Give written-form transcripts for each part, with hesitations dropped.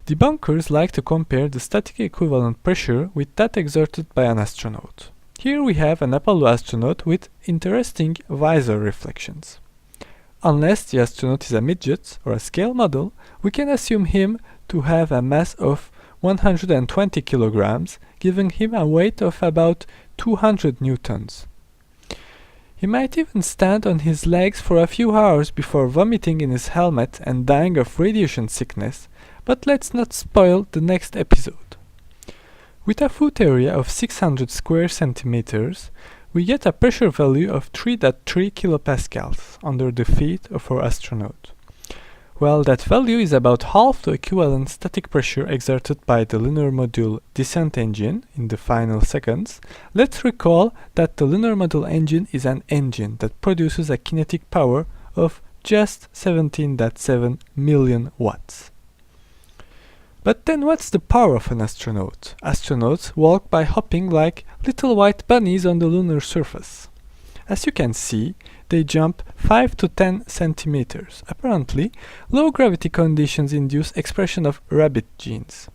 Debunkers like to compare the static equivalent pressure with that exerted by an astronaut. Here we have an Apollo astronaut with interesting visor reflections. Unless the astronaut is a midget or a scale model, we can assume him to have a mass of 120 kilograms, giving him a weight of about 200 newtons. He might even stand on his legs for a few hours before vomiting in his helmet and dying of radiation sickness, but let's not spoil the next episode. With a foot area of 600 square centimeters, we get a pressure value of 3.3 kilopascals under the feet of our astronaut. Well, that value is about half the equivalent static pressure exerted by the lunar module descent engine in the final seconds. Let's recall that the lunar module engine is an engine that produces a kinetic power of just 17.7 million watts. But then what's the power of an astronaut? Astronauts walk by hopping like little white bunnies on the lunar surface. As you can see, they jump 5 to 10 centimeters. Apparently, low gravity conditions induce expression of rabbit genes.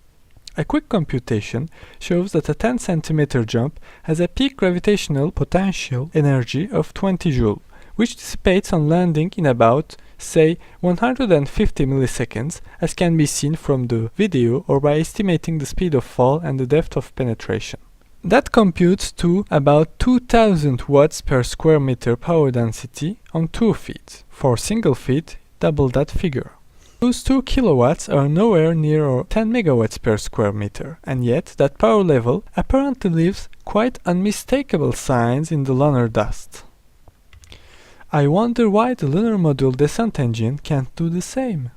A quick computation shows that a 10 centimeter jump has a peak gravitational potential energy of 20 joule, which dissipates on landing in about, say, 150 milliseconds, as can be seen from the video or by estimating the speed of fall and the depth of penetration. That computes to about 2000 watts per square meter power density on 2 feet. For single feet, double that figure. Those 2 kilowatts are nowhere near or 10 megawatts per square meter, and yet that power level apparently leaves quite unmistakable signs in the lunar dust. I wonder why the lunar module descent engine can't do the same.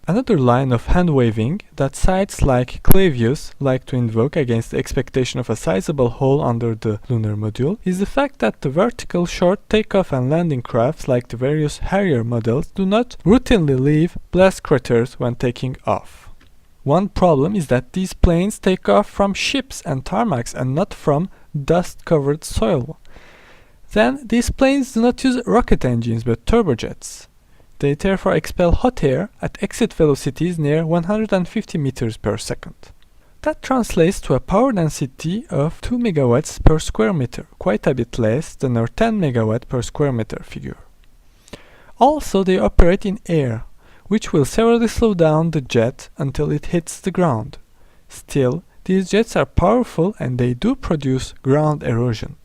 Another line of hand-waving that sites like Clavius like to invoke against the expectation of a sizable hole under the lunar module is the fact that the vertical short takeoff and landing crafts like the various Harrier models do not routinely leave blast craters when taking off. One problem is that these planes take off from ships and tarmacs and not from dust-covered soil. Then, these planes do not use rocket engines but turbojets. They therefore expel hot air at exit velocities near 150 meters per second. That translates to a power density of 2 megawatts per square meter, quite a bit less than our 10 megawatt per square meter figure. Also, they operate in air, which will severely slow down the jet until it hits the ground. Still, these jets are powerful and they do produce ground erosion.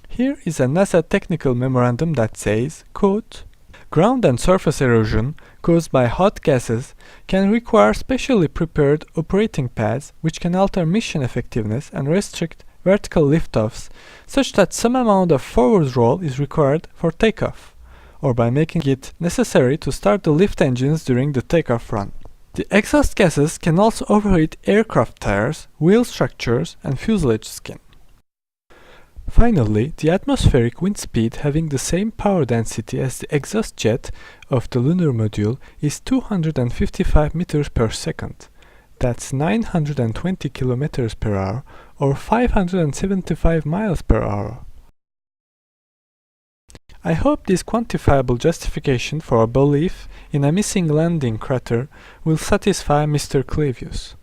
Here is a NASA technical memorandum that says, quote, "Ground and surface erosion caused by hot gases can require specially prepared operating pads which can alter mission effectiveness and restrict vertical liftoffs such that some amount of forward roll is required for takeoff, or by making it necessary to start the lift engines during the takeoff run. The exhaust gases can also overheat aircraft tires, wheel structures, and fuselage skin." Finally, the atmospheric wind speed having the same power density as the exhaust jet of the lunar module is 255 meters per second. That's 920 kilometers per hour or 575 miles per hour. I hope this quantifiable justification for our belief in a missing landing crater will satisfy Mr. Clavius.